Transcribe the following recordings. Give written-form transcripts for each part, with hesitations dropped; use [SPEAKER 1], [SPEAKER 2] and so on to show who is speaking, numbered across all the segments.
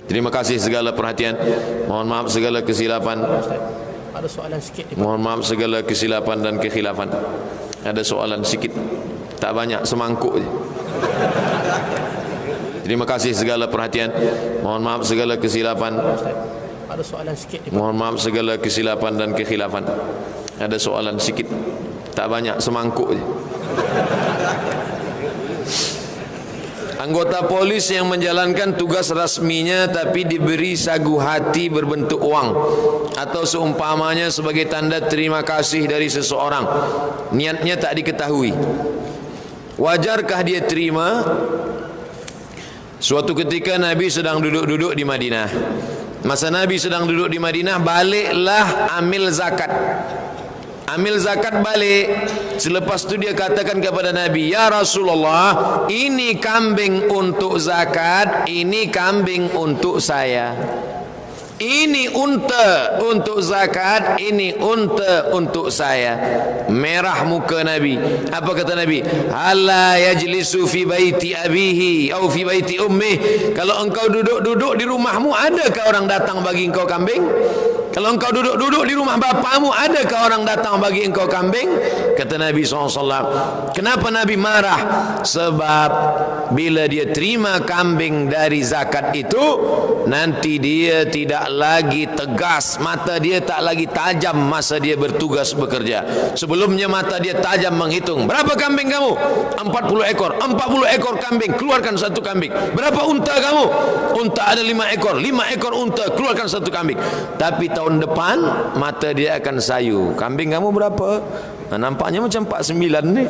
[SPEAKER 1] Terima kasih segala perhatian. Mohon maaf segala kesilapan.
[SPEAKER 2] Ada soalan sikit.
[SPEAKER 1] Mohon maaf segala kesilapan dan kekhilafan. Ada soalan sikit, tak banyak, semangkuk je. Terima kasih segala perhatian. Mohon maaf segala kesilapan.
[SPEAKER 2] Ada soalan sikit.
[SPEAKER 1] Mohon maaf segala kesilapan dan kekhilafan. Ada soalan sikit, tak banyak, semangkuk je. Anggota polis yang menjalankan tugas rasminya tapi diberi sagu hati berbentuk uang atau seumpamanya sebagai tanda terima kasih dari seseorang, niatnya tak diketahui, wajarkah dia terima? Suatu ketika Nabi sedang duduk-duduk di Madinah. Masa Nabi sedang duduk di Madinah, baliklah amil zakat. Amil zakat balik. Selepas itu dia katakan kepada Nabi, ya Rasulullah, ini kambing untuk zakat, ini kambing untuk saya. Ini unta untuk zakat, ini unta untuk saya. Merah muka Nabi. Apa kata Nabi? Alla yajlisu fi baiti abihi atau fi baiti ummih. Kalau engkau duduk-duduk di rumahmu, adakah orang datang bagi engkau kambing? Kalau engkau duduk-duduk di rumah bapamu, adakah orang datang bagi engkau kambing? Kata Nabi SAW. Kenapa Nabi marah? Sebab bila dia terima kambing dari zakat itu, nanti dia tidak lagi tegas, mata dia tak lagi tajam masa dia bertugas bekerja. Sebelumnya mata dia tajam menghitung. Berapa kambing kamu? 40 ekor. 40 ekor kambing, keluarkan satu kambing. Berapa unta kamu? Unta ada 5 ekor. 5 ekor unta, keluarkan satu kambing. Tapi tahun depan mata dia akan sayu. Kambing kamu berapa? Nah, nampaknya macam 49 ni.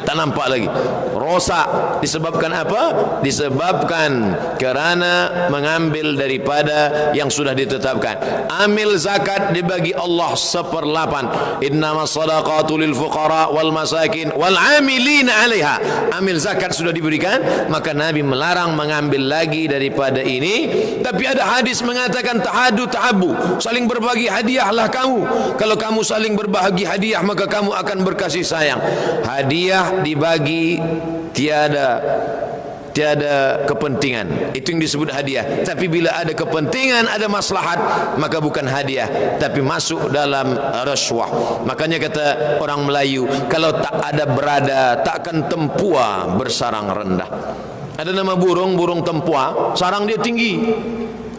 [SPEAKER 1] Tak nampak lagi. Rosak. Disebabkan apa? Disebabkan kerana mengambil daripada yang sudah ditetapkan. Amil zakat dibagi Allah 1/8. Innamas sadaqatu lil fuqara wal masakin wal amilin 'alaiha. Amil zakat sudah diberikan, maka Nabi melarang mengambil lagi daripada ini. Tapi ada hadis mengatakan tahadu tahabu, saling berbagi hadiahlah kamu. Kalau kamu saling berbagi hadiah, maka kamu akan berkasih sayang. Hadiah dibagi tiada kepentingan, itu yang disebut hadiah. Tapi bila ada kepentingan, ada maslahat, maka bukan hadiah, tapi masuk dalam rasuah. Makanya kata orang Melayu, kalau tak ada berada, takkan tempua bersarang rendah. Ada nama burung tempua, sarang dia tinggi.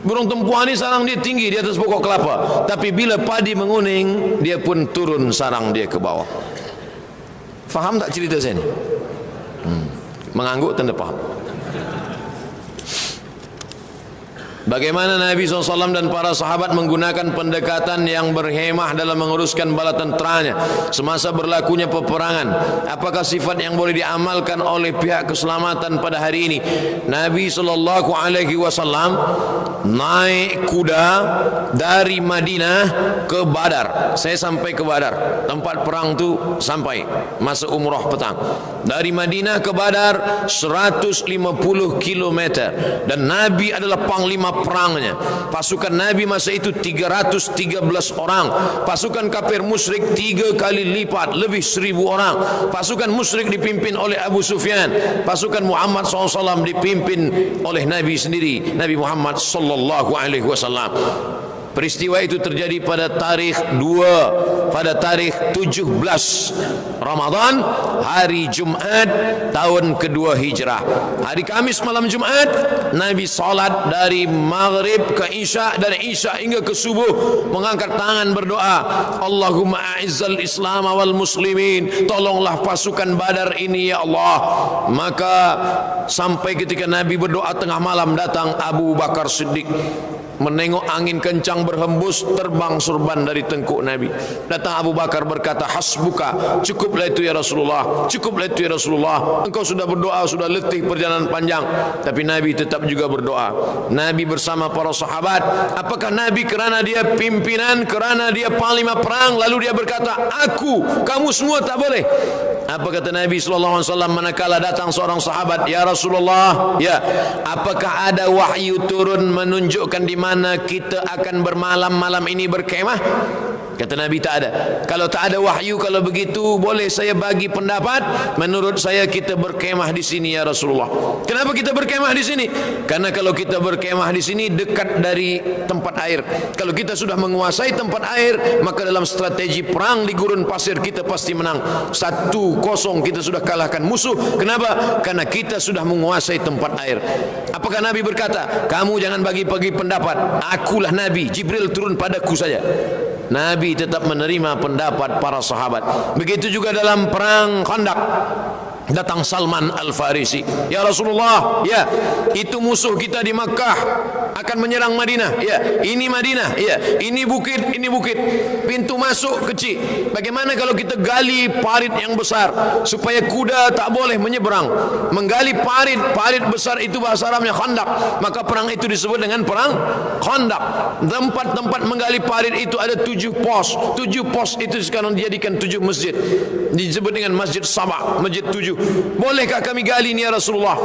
[SPEAKER 1] Burung tempua ni sarang dia tinggi di atas pokok kelapa, tapi bila padi menguning, dia pun turun sarang dia ke bawah. Faham tak cerita saya ni? Mengangguk tanda faham. Bagaimana Nabi SAW dan para sahabat menggunakan pendekatan yang berhemah dalam menguruskan bala tenteranya semasa berlakunya peperangan. Apakah sifat yang boleh diamalkan oleh pihak keselamatan pada hari ini? Nabi SAW naik kuda dari Madinah ke Badar. Saya sampai ke Badar, tempat perang tu sampai masa umrah petang. Dari Madinah ke Badar 150 km, dan Nabi adalah panglima perangnya. Pasukan Nabi masa itu 313 orang. Pasukan kafir musyrik 3 kali lipat, lebih 1000 orang. Pasukan musyrik dipimpin oleh Abu Sufyan. Pasukan Muhammad SAW dipimpin oleh Nabi sendiri, Nabi Muhammad sallallahu alaihi wasallam. Peristiwa itu terjadi pada tarikh 17 Ramadan, hari Jumat tahun kedua Hijrah. Hari Kamis malam Jumat, Nabi salat dari Maghrib ke Isya, dari Isya hingga ke subuh, mengangkat tangan berdoa, Allahumma a'izzal Islam wal muslimin, tolonglah pasukan Badar ini ya Allah. Maka sampai ketika Nabi berdoa tengah malam, datang Abu Bakar Siddiq, menengok angin kencang berhembus, terbang surban dari tengkuk Nabi. Datang Abu Bakar berkata, hasbuka, cukuplah itu ya Rasulullah, cukuplah itu ya Rasulullah, engkau sudah berdoa, sudah letih perjalanan panjang. Tapi Nabi tetap juga berdoa. Nabi bersama para sahabat. Apakah Nabi kerana dia pimpinan, kerana dia panglima perang, lalu dia berkata, aku, kamu semua tak boleh? Apa kata Nabi SAW manakala datang seorang sahabat, ya Rasulullah, ya, apakah ada wahyu turun menunjukkan di mana kita akan bermalam malam ini berkemah? Kata Nabi, tak ada. Kalau tak ada wahyu, kalau begitu boleh saya bagi pendapat, menurut saya kita berkemah di sini ya Rasulullah. Kenapa kita berkemah di sini? Karena kalau kita berkemah di sini dekat dari tempat air. Kalau kita sudah menguasai tempat air, maka dalam strategi perang di gurun pasir kita pasti menang. 1-0 kita sudah kalahkan musuh. Kenapa? Karena kita sudah menguasai tempat air. Apakah Nabi berkata, kamu jangan bagi-bagi pendapat, akulah Nabi, Jibril turun padaku saja? Nabi tetap menerima pendapat para sahabat. Begitu juga dalam perang Khandaq. Datang Salman Al-Farisi, ya Rasulullah, ya itu musuh kita di Makkah akan menyerang Madinah, ya ini Madinah, ya ini bukit, pintu masuk kecil. Bagaimana kalau kita gali parit yang besar supaya kuda tak boleh menyeberang? Menggali parit besar itu bahasa Arabnya Khandaq. Maka perang itu disebut dengan perang Khandaq. Tempat-tempat menggali parit itu ada 7 pos. 7 pos itu sekarang dijadikan 7 masjid. Disebut dengan Masjid Sabah, Masjid 7. Bolehkah kami gali ini ya Rasulullah?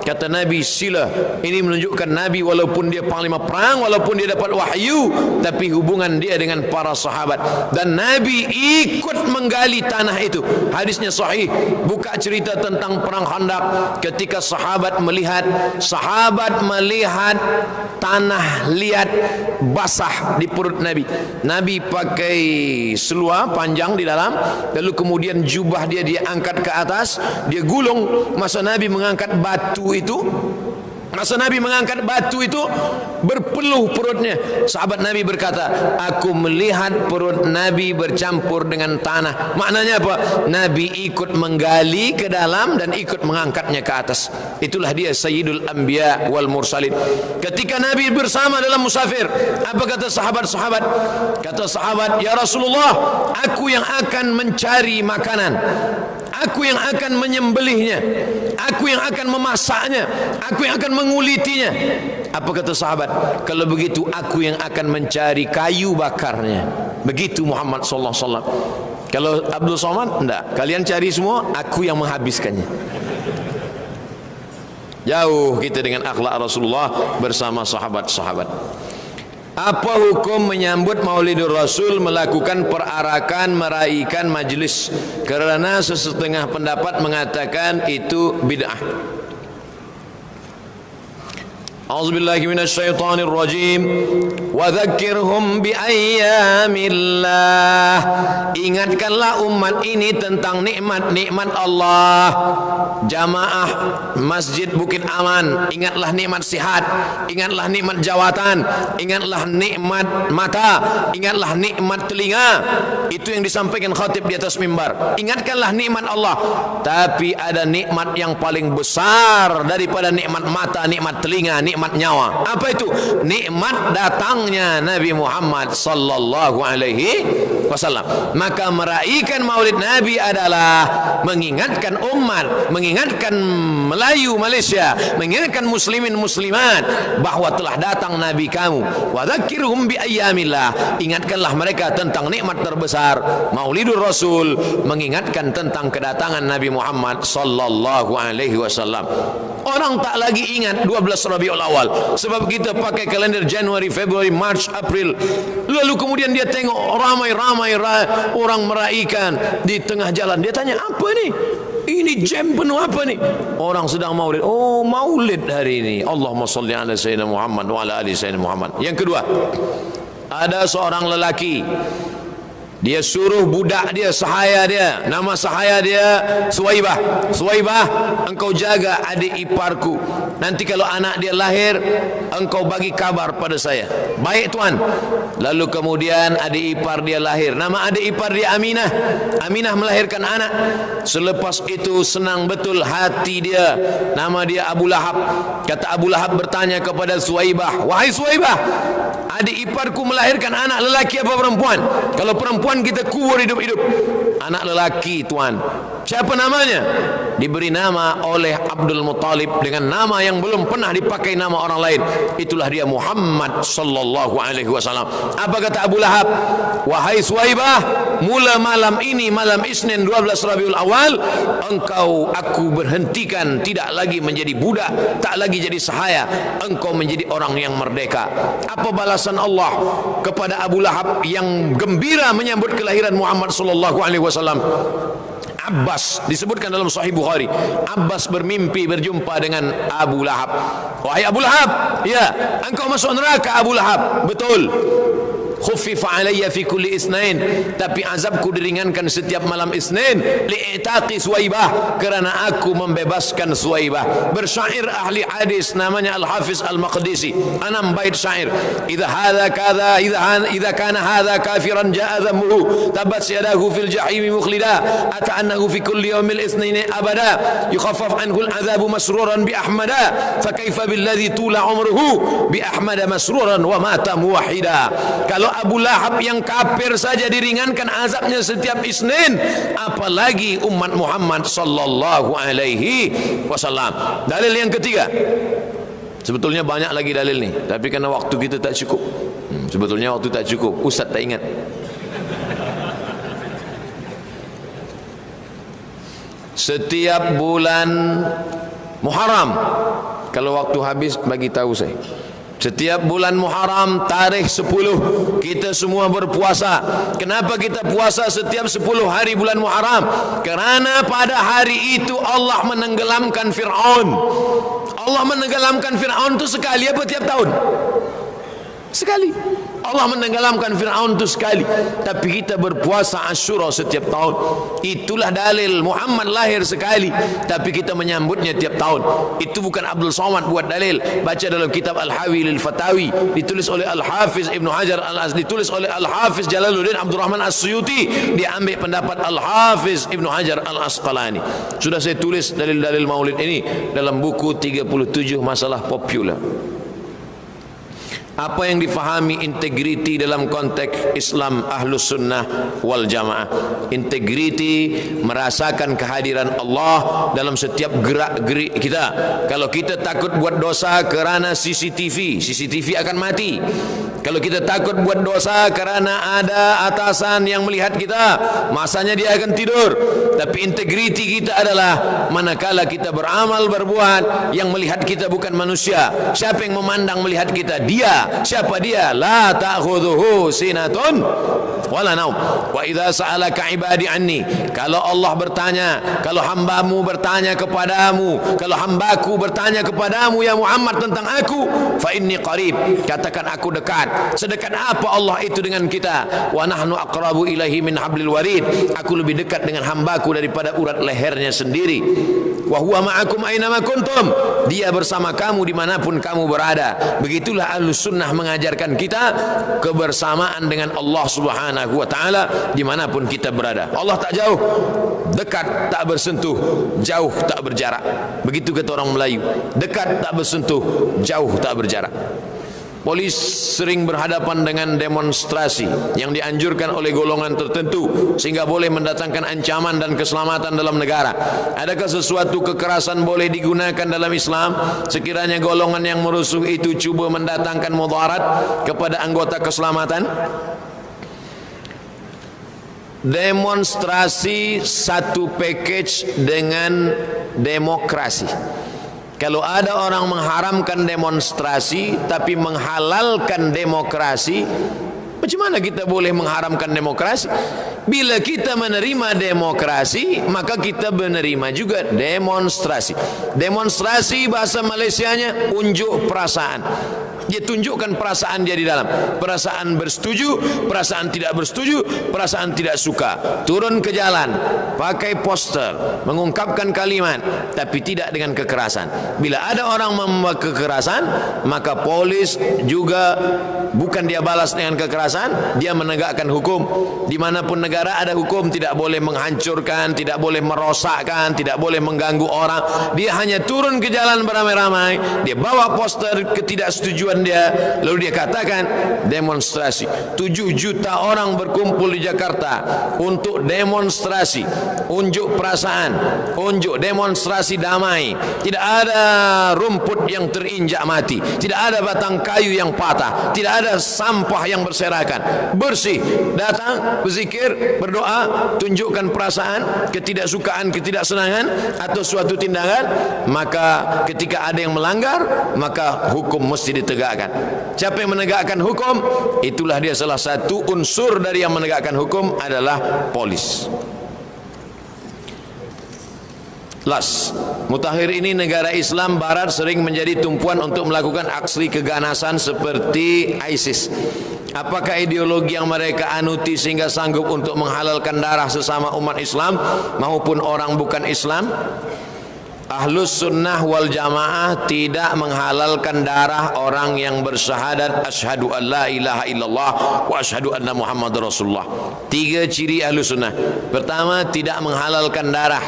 [SPEAKER 1] Kata Nabi, sila. Ini menunjukkan Nabi walaupun dia panglima perang, walaupun dia dapat wahyu, tapi hubungan dia dengan para sahabat. Dan Nabi ikut menggali tanah itu. Hadisnya sahih. Buka cerita tentang perang Khandaq. Ketika sahabat melihat tanah liat basah di perut Nabi. Nabi pakai seluar panjang di dalam, lalu kemudian jubah dia angkat ke atas, dia gulung. Masa Nabi mengangkat batu itu, berpeluh perutnya. Sahabat Nabi berkata, aku melihat perut Nabi bercampur dengan tanah. Maknanya apa? Nabi ikut menggali ke dalam dan ikut mengangkatnya ke atas. Itulah dia Sayyidul Anbiya wal Mursalin. Ketika Nabi bersama dalam musafir, apa kata sahabat-sahabat? Kata sahabat, ya Rasulullah, aku yang akan mencari makanan, aku yang akan menyembelihnya, aku yang akan memasaknya, aku yang akan mengulitinya. Apa kata sahabat? Kalau begitu aku yang akan mencari kayu bakarnya. Begitu Muhammad sallallahu alaihi wasallam. Kalau Abdul Somad, enggak, kalian cari semua, aku yang menghabiskannya. Jauh kita dengan akhlak Rasulullah bersama sahabat-sahabat. Apa hukum menyambut Maulidur Rasul, melakukan perarakan, meraihkan majlis? Kerana sesetengah pendapat mengatakan itu bid'ah. A'udzubillahi minasyaitonirrajim. Wa dzakirhum biayyamillah. Ingatkanlah umat ini tentang nikmat-nikmat Allah. Jamaah Masjid Bukit Aman, ingatlah nikmat sihat, ingatlah nikmat jawatan, ingatlah nikmat mata, ingatlah nikmat telinga. Itu yang disampaikan khatib di atas mimbar. Ingatkanlah nikmat Allah. Tapi ada nikmat yang paling besar daripada nikmat mata, nikmat telinga, nikmat nyawa. Apa itu? Nikmat datangnya Nabi Muhammad sallallahu alaihi wasallam. Maka meraihkan Maulid Nabi adalah mengingatkan umat, mengingatkan Melayu Malaysia, mengingatkan muslimin muslimat bahawa telah datang Nabi kamu. Wa dzakirhum bi ayyamillah. Ingatkanlah mereka tentang nikmat terbesar Maulidur Rasul, mengingatkan tentang kedatangan Nabi Muhammad sallallahu alaihi wasallam. Orang tak lagi ingat 12 Rabiul Awal sebab kita pakai kalender Januari, Februari, March, April. Lalu kemudian dia tengok ramai-ramai orang meraihkan di tengah jalan. Dia tanya, apa ni? Ini jam penuh apa ni? Orang sedang maulid. Oh, maulid hari ini. Allahumma salli ala Sayyidina Muhammad wa ala ali Sayyidina Muhammad. Yang kedua, ada seorang lelaki, dia suruh budak dia, sahaya dia, nama sahaya dia Suwaibah. Suwaibah, engkau jaga adik iparku. Nanti kalau anak dia lahir, engkau bagi kabar pada saya. Baik tuan. Lalu kemudian adik ipar dia lahir. Nama adik ipar dia Aminah. Aminah melahirkan anak. Selepas itu senang betul hati dia. Nama dia Abu Lahab. Kata Abu Lahab bertanya kepada Suwaibah, wahai Suwaibah, adik iparku melahirkan anak lelaki apa perempuan? Kalau perempuan kita kubur hidup-hidup. anak lelaki tuan. Siapa namanya? Diberi nama oleh Abdul Muttalib dengan nama yang belum pernah dipakai nama orang lain. Itulah dia Muhammad sallallahu alaihi wasallam. Apa kata Abu Lahab? Wahai Suwaibah, mula malam ini, malam Isnin 12 Rabiul Awal, engkau aku berhentikan, tidak lagi menjadi budak, tak lagi jadi sahaya, engkau menjadi orang yang merdeka. Apa balasan Allah kepada Abu Lahab yang gembira menyambut kelahiran Muhammad sallallahu alaihi wasallam? Abbas, disebutkan dalam Sahih Bukhari, Abbas bermimpi berjumpa dengan Abu Lahab. Wahai Abu Lahab, ya, engkau masuk neraka Abu Lahab. Betul. Khuffifa alayya fi kulli isnain, tapi azabku diringankan setiap malam Isnin, li'itaqi Suwaibah, kerana aku membebaskan Suwaibah. Bersyair ahli hadis namanya Al-Hafiz Al-Maqdisi, 6 bait syair. Idza hadza kadza, idza kana hadza kafiran jaa dhammuhu, tabat yadahu fil jahim mukhlida, ata'annahu fi kulli yawmil isnain abada, yukhaffaf anhu al-'adhabu masruran bi ahmada, fa kaifa billadhi tula umruhu bi ahmada masruran wa mata muwahhida. Kalau Abu Lahab yang kafir saja diringankan azabnya setiap Isnin, apalagi umat Muhammad sallallahu alaihi wasallam. Dalil yang ketiga, sebetulnya banyak lagi dalil ni, tapi karena waktu kita tak cukup. Sebetulnya waktu tak cukup, Ustaz tak ingat. Setiap bulan Muharram, kalau waktu habis bagi tahu saya. Setiap bulan Muharram tarikh 10 kita semua berpuasa. Kenapa kita puasa setiap 10 hari bulan Muharram? Kerana pada hari itu Allah menenggelamkan Fir'aun. Allah menenggelamkan Fir'aun itu sekali apa tiap tahun? Sekali. Allah menenggelamkan Fir'aun itu sekali. Tapi kita berpuasa Asyura setiap tahun. Itulah dalil Muhammad lahir sekali, tapi kita menyambutnya tiap tahun. Itu bukan Abdul Somad buat dalil. Baca dalam kitab Al-Hawi lil Fatawi, ditulis oleh Al-Hafiz Ibnu Hajar Al-Asqalani, ditulis oleh Al-Hafiz Jalaluddin Abdul Rahman As-Suyuti, dia ambil pendapat Al-Hafiz Ibnu Hajar Al-Asqalani. Sudah saya tulis dalil-dalil maulid ini dalam buku 37 masalah popular. Apa yang difahami integriti dalam konteks Islam Ahlus Sunnah wal Jamaah? Integriti merasakan kehadiran Allah dalam setiap gerak-gerik kita. Kalau kita takut buat dosa kerana CCTV akan mati. Kalau kita takut buat dosa kerana ada atasan yang melihat kita, masanya dia akan tidur. Tapi integriti kita adalah manakala kita beramal berbuat, yang melihat kita bukan manusia. Siapa yang memandang melihat kita? Dia. Siapa dia? La ta'khudhuhu sinatun wala naum. Wa idza sa'alaka ibadi anni, kalau Allah bertanya, kalau hambamu bertanya kepadamu, kalau hambaku bertanya kepadamu ya Muhammad tentang aku, fa inni qarib, katakan aku dekat. Sedekat apa Allah itu dengan kita? Wa nahnu aqrabu ilaihi min hablil warid, aku lebih dekat dengan hambaku daripada urat lehernya sendiri. Wa huwa ma'akum aina ma kuntum, dia bersama kamu dimanapun kamu berada. Begitulah Ahlus Sunnah mengajarkan kita kebersamaan dengan Allah Subhanahu wa ta'ala dimanapun kita berada. Allah tak jauh, dekat tak bersentuh, jauh tak berjarak. Begitu kata orang Melayu, dekat tak bersentuh, jauh tak berjarak. Polis sering berhadapan dengan demonstrasi yang dianjurkan oleh golongan tertentu sehingga boleh mendatangkan ancaman dan keselamatan dalam negara. Adakah sesuatu kekerasan boleh digunakan dalam Islam sekiranya golongan yang merusuh itu cuba mendatangkan mudarat kepada anggota keselamatan? Demonstrasi satu package dengan demokrasi. Kalau ada orang mengharamkan demonstrasi tapi menghalalkan demokrasi, macam mana kita boleh mengharamkan demokrasi? Bila kita menerima demokrasi, maka kita menerima juga demonstrasi. Demonstrasi bahasa Malaysianya unjuk perasaan. Dia tunjukkan perasaan dia di dalam. Perasaan bersetuju, perasaan tidak bersetuju, perasaan tidak suka. Turun ke jalan, pakai poster, mengungkapkan kalimat, tapi tidak dengan kekerasan. Bila ada orang membawa kekerasan, maka polis juga bukan dia balas dengan kekerasan, dia menegakkan hukum. Dimanapun negara ada hukum, tidak boleh menghancurkan, tidak boleh merosakkan, tidak boleh mengganggu orang. Dia hanya turun ke jalan beramai-ramai, dia bawa poster ketidaksetujuan depan dia, lalu dia katakan demonstrasi. 7 juta orang berkumpul di Jakarta untuk demonstrasi, unjuk perasaan, unjuk demonstrasi damai. Tidak ada rumput yang terinjak mati, tidak ada batang kayu yang patah, tidak ada sampah yang berserakan. Bersih, datang, berzikir, berdoa, tunjukkan perasaan, ketidaksukaan, ketidaksenangan atau suatu tindakan, maka ketika ada yang melanggar, maka hukum mesti ditegakkan. Siapa yang menegakkan hukum, itulah dia salah satu unsur dari yang menegakkan hukum adalah polis. Las, mutakhir ini negara Islam Barat sering menjadi tumpuan untuk melakukan aksi keganasan seperti ISIS. Apakah ideologi yang mereka anuti sehingga sanggup untuk menghalalkan darah sesama umat Islam maupun orang bukan Islam? Ahlus sunnah wal jamaah tidak menghalalkan darah orang yang bersyahadat asyhadu an la ilaha illallah wa asyhadu anna Muhammad Rasulullah. 3 ciri ahlus sunnah. Pertama, tidak menghalalkan darah.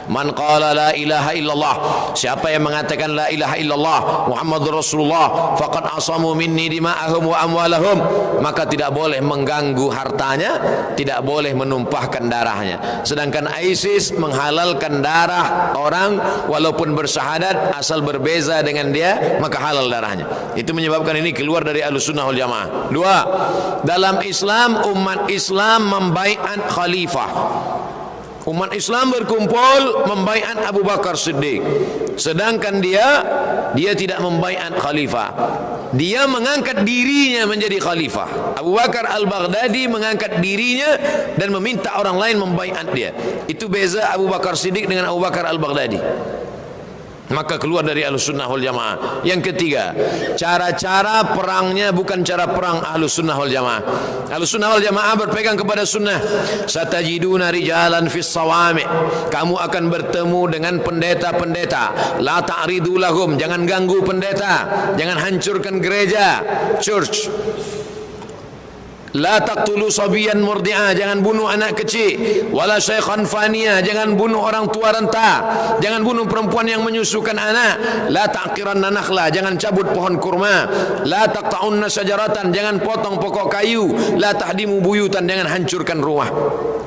[SPEAKER 1] Man qala la ilaha illallah, siapa yang mengatakan la ilaha illallah Muhammad Rasulullah, faqad asamu minni dima'ahum wa amwalahum, maka tidak boleh mengganggu hartanya, tidak boleh menumpahkan darahnya. Sedangkan ISIS menghalalkan darah orang walaupun bersyahadat, asal berbeza dengan dia maka halal darahnya. Itu menyebabkan ini keluar dari Ahlussunnah wal Jamaah. 2, dalam Islam umat Islam membaiat khalifah. Umat Islam berkumpul membaiat Abu Bakar Siddiq, sedangkan dia tidak membaiat khalifah. Dia mengangkat dirinya menjadi khalifah. Abu Bakar Al-Baghdadi mengangkat dirinya dan meminta orang lain membaiat dia. Itu beza Abu Bakar Siddiq dengan Abu Bakar Al-Baghdadi. Maka keluar dari Ahlussunnah wal Jamaah. Yang ketiga, cara-cara perangnya bukan cara perang Ahlussunnah wal Jamaah. Ahlussunnah wal Jamaah berpegang kepada sunnah. Satajiduna rijalan fis sawami', kamu akan bertemu dengan pendeta-pendeta. La ta'ridu lahum, jangan ganggu pendeta, jangan hancurkan gereja, church. La taqtulu sabiyan murdi'ah, jangan bunuh anak kecil. Wala syaikhan faniya, jangan bunuh orang tua renta, jangan bunuh perempuan yang menyusukan anak. La taqiranna nakhla, jangan cabut pohon kurma. La taqta'unna syajaratan, jangan potong pokok kayu. La tahdimu buyutan, jangan hancurkan rumah.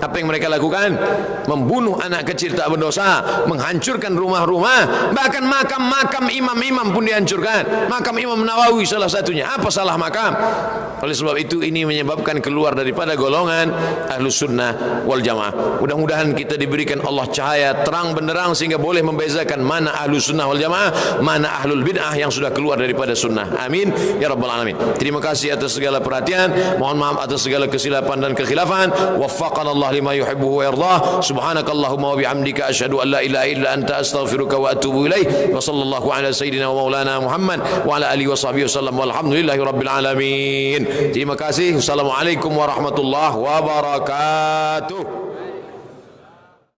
[SPEAKER 1] Apa yang mereka lakukan? Membunuh anak kecil tak berdosa, menghancurkan rumah-rumah, bahkan makam-makam imam-imam pun dihancurkan. Makam Imam Nawawi salah satunya. Apa salah makam? Oleh sebab itu ini menyebabkan keluar daripada golongan Ahlus Sunnah wal Jamaah. Mudah-mudahan kita diberikan Allah cahaya terang benderang sehingga boleh membezakan mana Ahlus Sunnah wal Jamaah, mana Ahlul Bid'ah yang sudah keluar daripada sunnah. Amin ya rabbal alamin. Terima kasih atas segala perhatian. Mohon maaf atas segala kesilapan dan kekhilafan. Waffaqana Allah lima yuhibbu wa yardah. Subhanakallahumma wa bihamdika asyhadu an la ilaha illa anta astaghfiruka wa atubu ilaik. Wa sallallahu ala sayyidina wa maulana Muhammad wa ala alihi wa sahbihi wasallam. Walhamdulillahi rabbil alamin. Terima kasih. Wassalamualaikum warahmatullahi wabarakatuh.